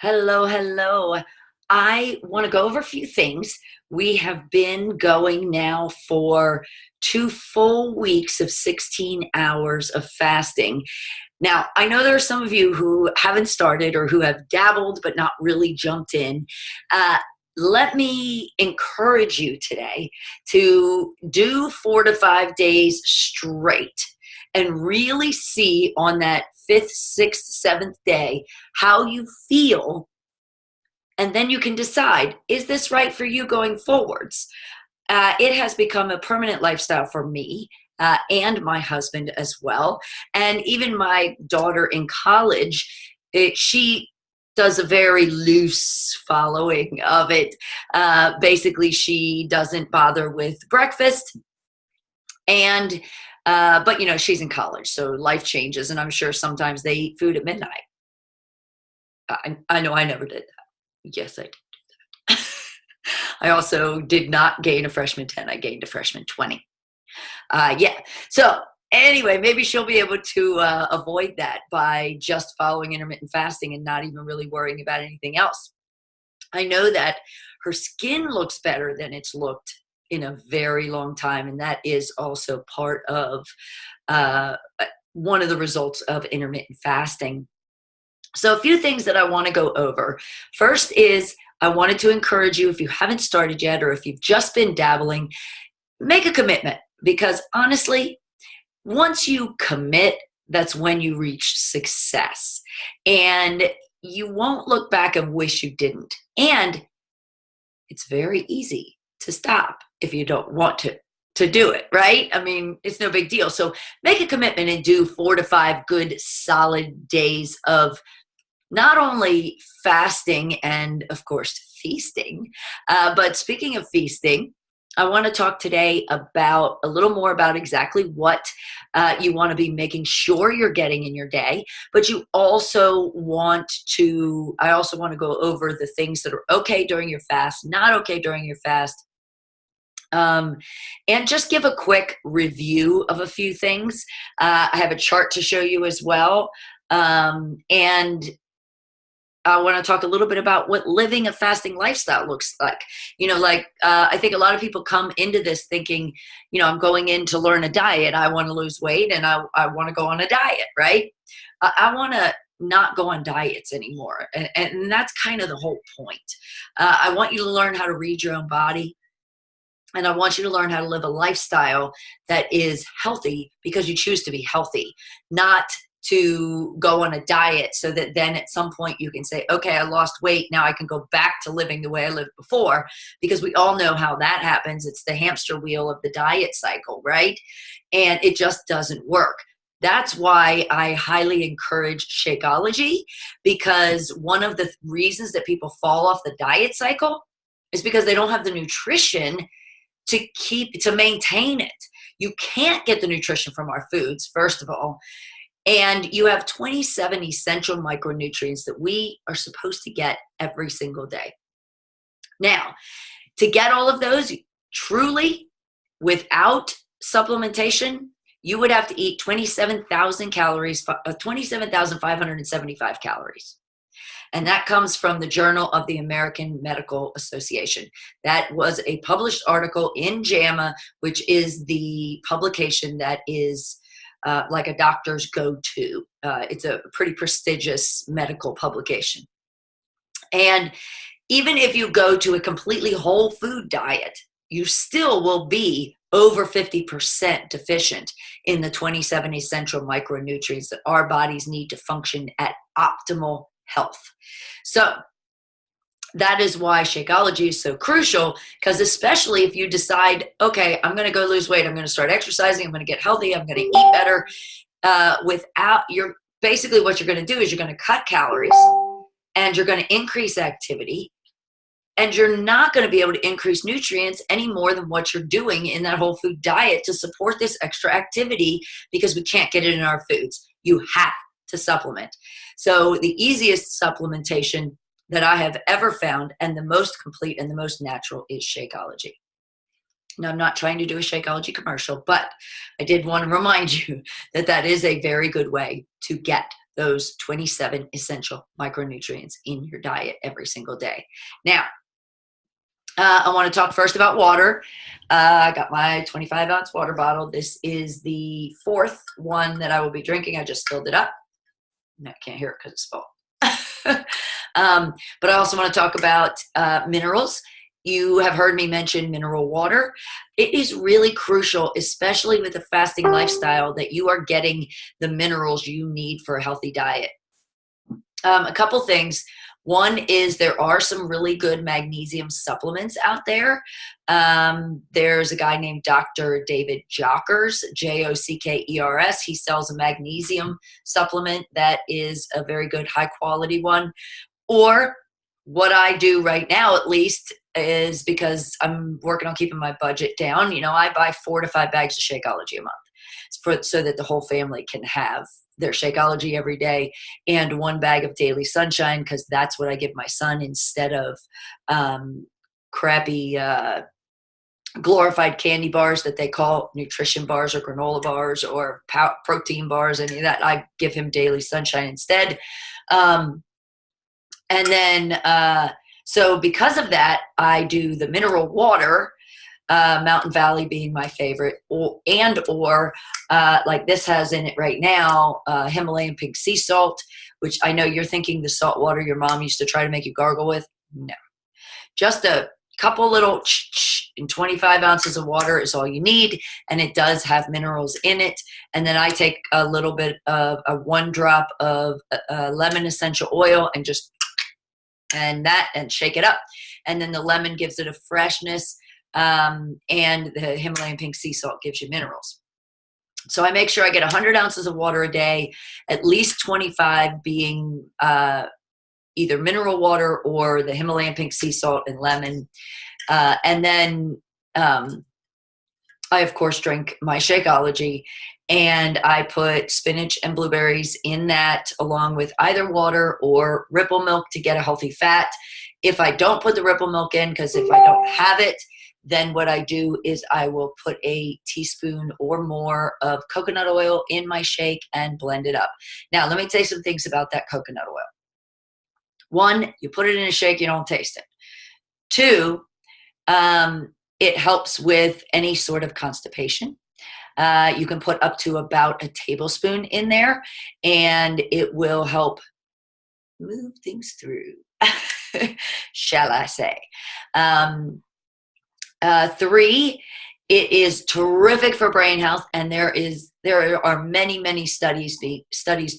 Hello, hello. I want to go over a few things. We have been going now for 2 full weeks of 16 hours of fasting. Now, I know there are some of you who haven't started or who have dabbled but not really jumped in. Uh, Let me encourage you today to do 4 to 5 days straight and really see on that fifth, sixth, seventh day how you feel, and then you can decide, is this right for you going forwards? It has become a permanent lifestyle for me and my husband as well. And even my daughter in college, she does a very loose following of it. Basically, she doesn't bother with breakfast. And, but she's in college, so life changes. And I'm sure sometimes they eat food at midnight. I know I never did that. Yes, I did. I also did not gain a freshman 10. I gained a freshman 20. Yeah. So anyway, maybe she'll be able to avoid that by just following intermittent fasting and not even really worrying about anything else. I know that her skin looks better than it's looked in a very long time. And that is also part of uh, one of the results of intermittent fasting. So a few things that I want to go over. First is I wanted to encourage you, if you haven't started yet or if you've just been dabbling, make a commitment, because honestly, once you commit, that's when you reach success. And you won't look back and wish you didn't. And it's very easy to stop if you don't want to do it, right? I mean, it's no big deal. So make a commitment and do 4 to 5 good solid days of not only fasting and, of course, feasting, but speaking of feasting, I want to talk today about a little more about exactly what you want to be making sure you're getting in your day. But I also want to go over the things that are okay during your fast, not okay during your fast, and just give a quick review of a few things. I have a chart to show you as well. And I want to talk a little bit about what living a fasting lifestyle looks like. I think a lot of people come into this thinking, I'm going in to learn a diet. I want to lose weight and I want to go on a diet, right? I want to not go on diets anymore. And that's kind of the whole point. I want you to learn how to read your own body. And I want you to learn how to live a lifestyle that is healthy because you choose to be healthy, not to go on a diet so that then at some point you can say, okay, I lost weight. Now I can go back to living the way I lived before, because we all know how that happens. It's the hamster wheel of the diet cycle, right? And it just doesn't work. That's why I highly encourage Shakeology, because one of the reasons that people fall off the diet cycle is because they don't have the nutrition to maintain it. You can't get the nutrition from our foods, first of all. And you have 27 essential micronutrients that we are supposed to get every single day. Now, to get all of those truly without supplementation, you would have to eat 27,000 calories, 27,575 calories. And that comes from the Journal of the American Medical Association. That was a published article in JAMA, which is the publication that is like a doctor's go-to. It's a pretty prestigious medical publication. And even if you go to a completely whole food diet, you still will be over 50% deficient in the 27 essential micronutrients that our bodies need to function at optimal health. So that is why Shakeology is so crucial, because especially if you decide, okay, I'm going to go lose weight, I'm going to start exercising, I'm going to get healthy, I'm going to eat better, basically what you're going to do is you're going to cut calories and you're going to increase activity, and you're not going to be able to increase nutrients any more than what you're doing in that whole food diet to support this extra activity, because we can't get it in our foods. You have to supplement. So the easiest supplementation that I have ever found, and the most complete and the most natural, is Shakeology. Now, I'm not trying to do a Shakeology commercial, but I did want to remind you that that is a very good way to get those 27 essential micronutrients in your diet every single day. Now, I want to talk first about water. I got my 25-ounce water bottle. This is the 4th one that I will be drinking. I just filled it up. No, I can't hear it because it's full. But I also want to talk about minerals. You have heard me mention mineral water. It is really crucial, especially with a fasting lifestyle, that you are getting the minerals you need for a healthy diet. A couple things. One is there are some really good magnesium supplements out there. There's a guy named Dr. David Jockers, Jockers. He sells a magnesium supplement that is a very good high quality one. Or what I do right now, at least, is because I'm working on keeping my budget down. I buy 4 to 5 bags of Shakeology a month so that the whole family can have their Shakeology every day, and 1 bag of Daily Sunshine, because that's what I give my son instead of crappy glorified candy bars that they call nutrition bars or granola bars or protein bars, any of that. I give him Daily Sunshine instead. And then, so because of that, I do the mineral water, Mountain Valley being my favorite, or like this has in it right now, Himalayan pink sea salt, which I know you're thinking the salt water your mom used to try to make you gargle with. No, just a couple little and 25 ounces of water is all you need, and it does have minerals in it. And then I take a little bit of 1 drop of lemon essential oil and just and shake it up, and then the lemon gives it a freshness. And the Himalayan pink sea salt gives you minerals. So I make sure I get 100 ounces of water a day, at least 25 being either mineral water or the Himalayan pink sea salt and lemon. And then I, of course, drink my Shakeology, and I put spinach and blueberries in that along with either water or Ripple milk to get a healthy fat. If I don't put the Ripple milk in, because if I don't have it, then what I do is I will put a teaspoon or more of coconut oil in my shake and blend it up. Now, let me tell you some things about that coconut oil. 1, you put it in a shake, you don't taste it. 2, it helps with any sort of constipation. You can put up to about a tablespoon in there, and it will help move things through, shall I say. 3, it is terrific for brain health, and there are many studies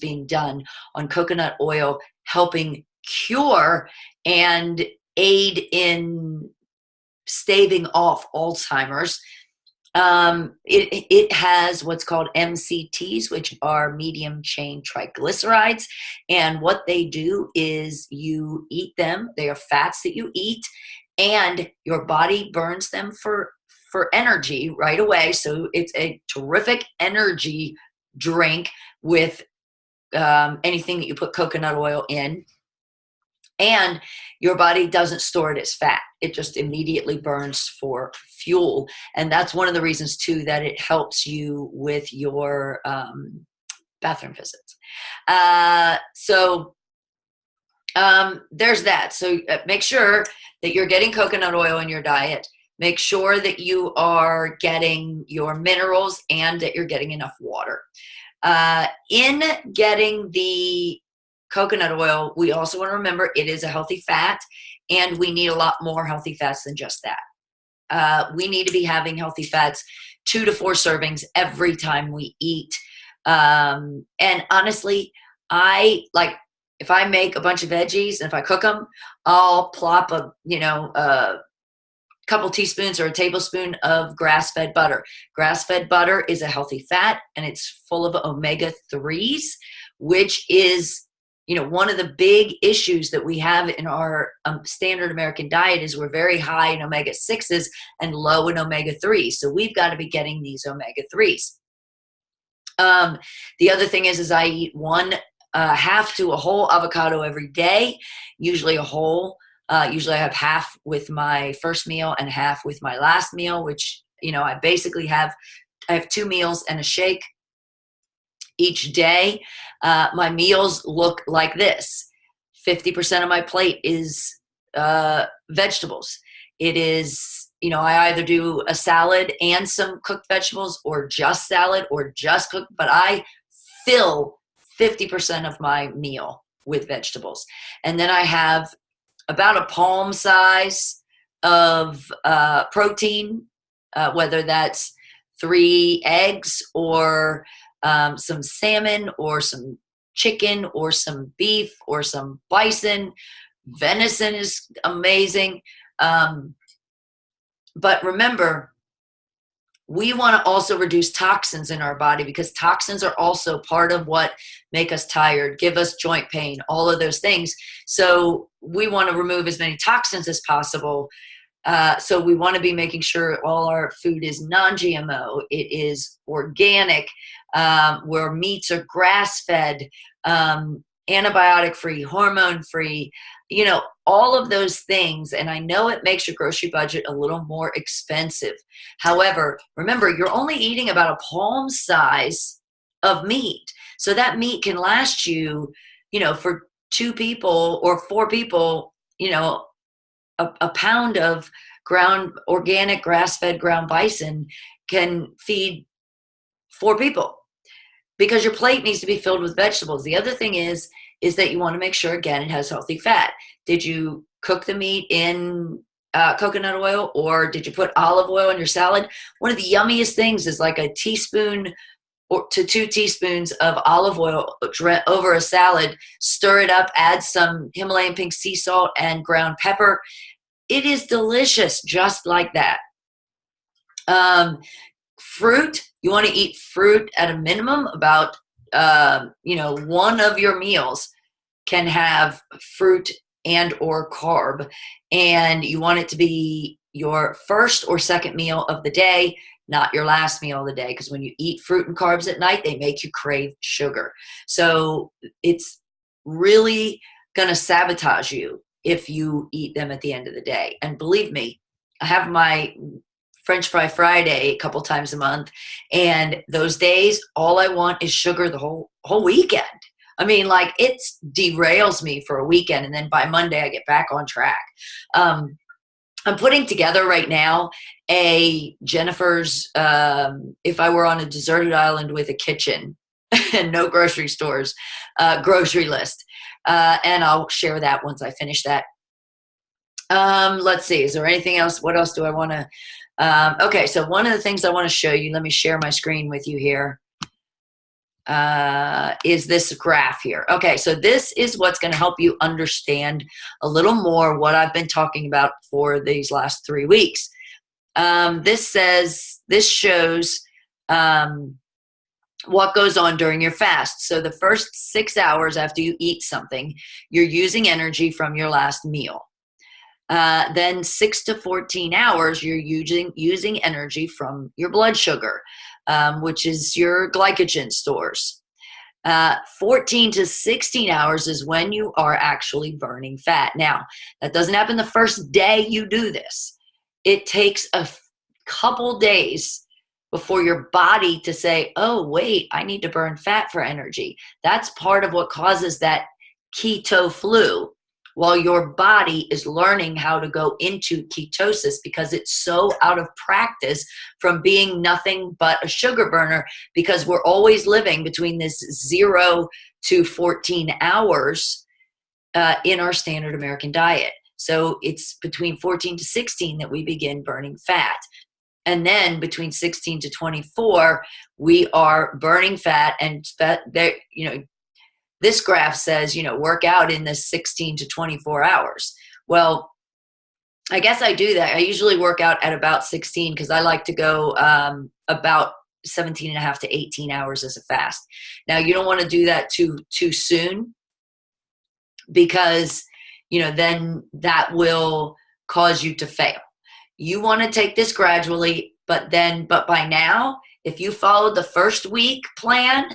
being done on coconut oil helping cure and aid in staving off Alzheimer's. It has what's called MCTs, which are medium chain triglycerides. And what they do is you eat them. They are fats that you eat, and your body burns them for energy right away. So it's a terrific energy drink with anything that you put coconut oil in. And your body doesn't store it as fat. It just immediately burns for fuel. And that's one of the reasons, too, that it helps you with your bathroom visits. So there's that. So make sure that you're getting coconut oil in your diet. Make sure that you are getting your minerals and that you're getting enough water. In getting the coconut oil, we also want to remember it is a healthy fat, and we need a lot more healthy fats than just that. We need to be having healthy fats 2 to 4 servings every time we eat. And honestly, if I make a bunch of veggies and if I cook them, I'll plop a couple teaspoons or a tablespoon of grass-fed butter. Grass-fed butter is a healthy fat, and it's full of omega-3s, which is one of the big issues that we have in our standard American diet is we're very high in omega-6s and low in omega-3s. So we've got to be getting these omega-3s. The other thing is I eat 1/2 to a whole avocado every day, usually a whole. Usually I have half with my first meal and half with my last meal, which, I basically I have 2 meals and a shake. Each day, my meals look like this. 50% of my plate is vegetables. It is, I either do a salad and some cooked vegetables, or just salad, or just cooked, but I fill 50% of my meal with vegetables. And then I have about a palm size of protein, whether that's 3 eggs, or some salmon, or some chicken, or some beef, or some bison. Venison is amazing. But remember, we want to also reduce toxins in our body, because toxins are also part of what make us tired, give us joint pain, all of those things. So we want to remove as many toxins as possible. So we want to be making sure all our food is non-GMO, it is organic, where meats are grass-fed, antibiotic-free, hormone-free, all of those things. And I know it makes your grocery budget a little more expensive. However, remember, you're only eating about a palm size of meat. So that meat can last you, for 2 people or 4 people, a pound of organic grass-fed ground bison can feed 4 people, because your plate needs to be filled with vegetables. The other thing is that you want to make sure, again, it has healthy fat. Did you cook the meat in coconut oil, or did you put olive oil in your salad? One of the yummiest things is like a teaspoon to 2 teaspoons of olive oil over a salad. Stir it up, add some Himalayan pink sea salt and ground pepper. It is delicious, just like that. Fruit, you want to eat fruit at a minimum. About one of your meals can have fruit and or carb, and you want it to be your first or second meal of the day, not your last meal of the day, because when you eat fruit and carbs at night, they make you crave sugar. So it's really going to sabotage you if you eat them at the end of the day. And believe me, I have my French Fry Friday a couple times a month, and those days, all I want is sugar the whole weekend. I mean, like, it derails me for a weekend, and then by Monday I get back on track. I'm putting together right now a Jennifer's, if I were on a deserted island with a kitchen and no grocery stores, grocery list. And I'll share that once I finish that. Let's see, is there anything else? What else do I want to, okay, so one of the things I want to show you, let me share my screen with you here, is this graph here. Okay, so this is what's going to help you understand a little more what I've been talking about for these last 3 weeks. This shows what goes on during your fast. So the first 6 hours after you eat something, you're using energy from your last meal. Then 6 to 14 hours, you're using energy from your blood sugar, which is your glycogen stores. 14 to 16 hours is when you are actually burning fat. Now, that doesn't happen the first day you do this. It takes a couple days before your body to say, oh, wait, I need to burn fat for energy. That's part of what causes that keto flu, while your body is learning how to go into ketosis, because it's so out of practice from being nothing but a sugar burner, because we're always living between this 0 to 14 hours in our standard American diet. So it's between 14 to 16 that we begin burning fat. And then between 16 to 24, we are burning fat, and this graph says, work out in the 16 to 24 hours. Well, I guess I do that. I usually work out at about 16, because I like to go about 17 and a half to 18 hours as a fast. Now, you don't want to do that too soon, because, then that will cause you to fail. You want to take this gradually, but by now, if you followed the first week plan,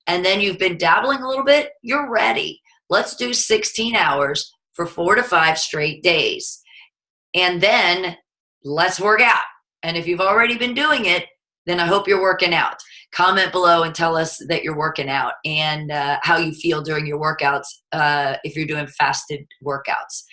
and then you've been dabbling a little bit, you're ready. Let's do 16 hours for 4 to 5 straight days. And then let's work out. And if you've already been doing it, then I hope you're working out. comment below and tell us that you're working out and how you feel during your workouts if you're doing fasted workouts.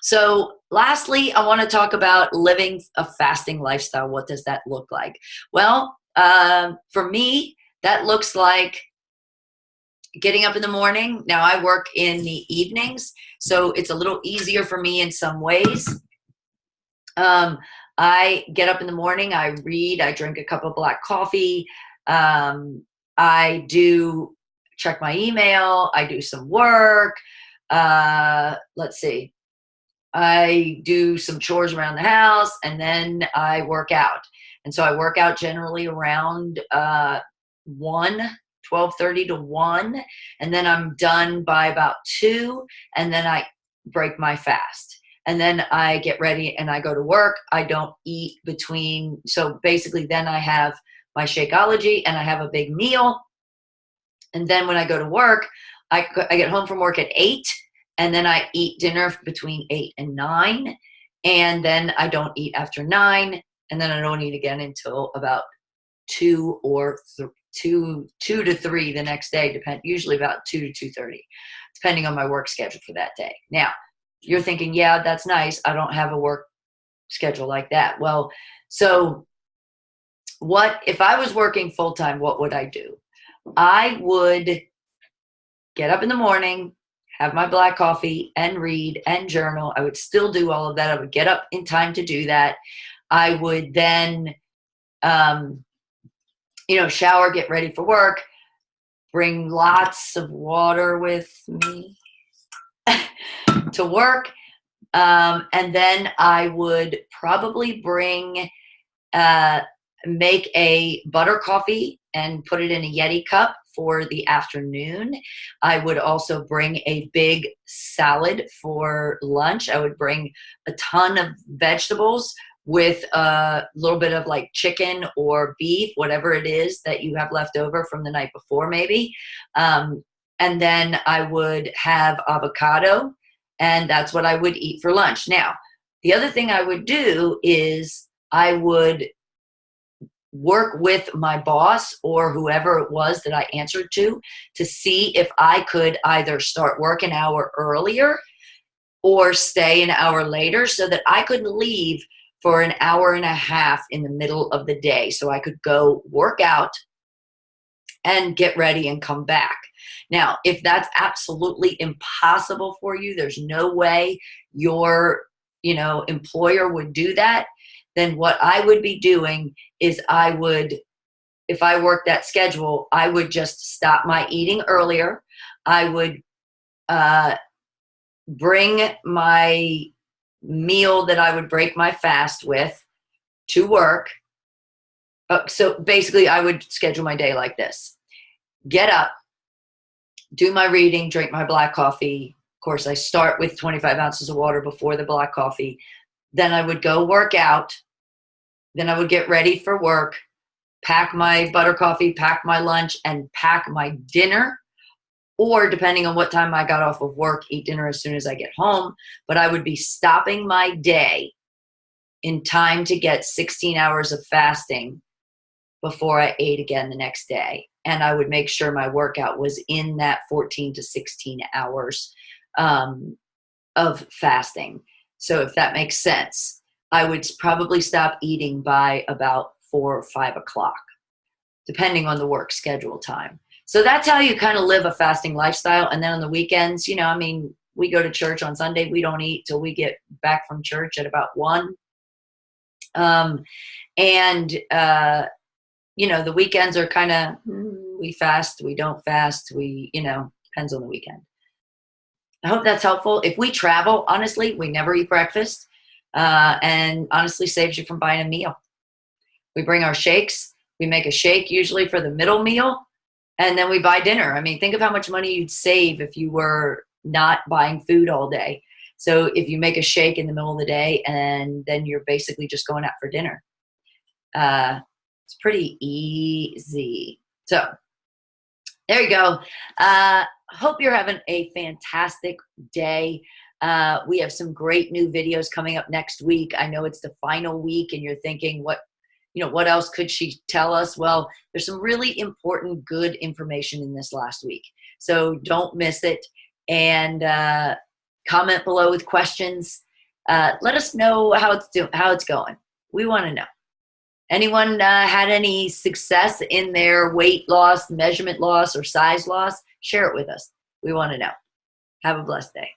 So lastly, I want to talk about living a fasting lifestyle. What does that look like? Well, for me, that looks like getting up in the morning. Now I work in the evenings, so it's a little easier for me in some ways. I get up in the morning, I read, I drink a cup of black coffee. I do check my email, I do some work. Let's see. I do some chores around the house, and then I work out. And so I work out generally around 12:30 to 1, and then I'm done by about 2, and then I break my fast. And then I get ready and I go to work. I don't eat between, so basically then I have my Shakeology and I have a big meal. And then when I go to work, I get home from work at 8, and then I eat dinner between 8 and 9, and then I don't eat after 9, and then I don't eat again until about 2 or 2 to 3 the next day, usually about 2 to 2:30, depending on my work schedule for that day. Now, you're thinking, yeah, that's nice. I don't have a work schedule like that. Well, so what if I was working full time, what would I do? I would get up in the morning, have my black coffee and read and journal. I would still do all of that. I would get up in time to do that. I would then, shower, get ready for work, bring lots of water with me to work. And then I would probably make a butter coffee and put it in a Yeti cup for the afternoon. I would also bring a big salad for lunch. I would bring a ton of vegetables with a little bit of like chicken or beef, whatever it is that you have left over from the night before maybe. And then I would have avocado, and that's what I would eat for lunch. Now, the other thing I would do is I would work with my boss or whoever it was that I answered to see if I could either start work an hour earlier or stay an hour later so that I could leave for an hour and a half in the middle of the day so I could go work out and get ready and come back. Now, if that's absolutely impossible for you, there's no way your, employer would do that, then what I would be doing is if I worked that schedule, I would just stop my eating earlier. I would bring my meal that I would break my fast with to work. So basically, I would schedule my day like this. Get up, do my reading, drink my black coffee. Of course, I start with 25 ounces of water before the black coffee. Then I would go work out. Then I would get ready for work, pack my butter coffee, pack my lunch, and pack my dinner. Or depending on what time I got off of work, eat dinner as soon as I get home. But I would be stopping my day in time to get 16 hours of fasting before I ate again the next day. And I would make sure my workout was in that 14 to 16 hours of fasting. So if that makes sense, I would probably stop eating by about 4 or 5 o'clock, depending on the work schedule time. So that's how you kind of live a fasting lifestyle. And then on the weekends, we go to church on Sunday. We don't eat till we get back from church at about 1. The weekends are kind of, we fast, we don't fast, depends on the weekend. I hope that's helpful. If we travel, honestly, we never eat breakfast, and honestly saves you from buying a meal. We bring our shakes. We make a shake usually for the middle meal, and then we buy dinner. I mean, think of how much money you'd save if you were not buying food all day. So if you make a shake in the middle of the day, and then you're basically just going out for dinner. It's pretty easy. So there you go. Hope you're having a fantastic day. We have some great new videos coming up next week. I know it's the final week and you're thinking, what what else could she tell us? Well, there's some really important, good information in this last week. So don't miss it. And comment below with questions. Let us know how it's going. We want to know. Anyone had any success in their weight loss, measurement loss, or size loss? Share it with us. We want to know. Have a blessed day.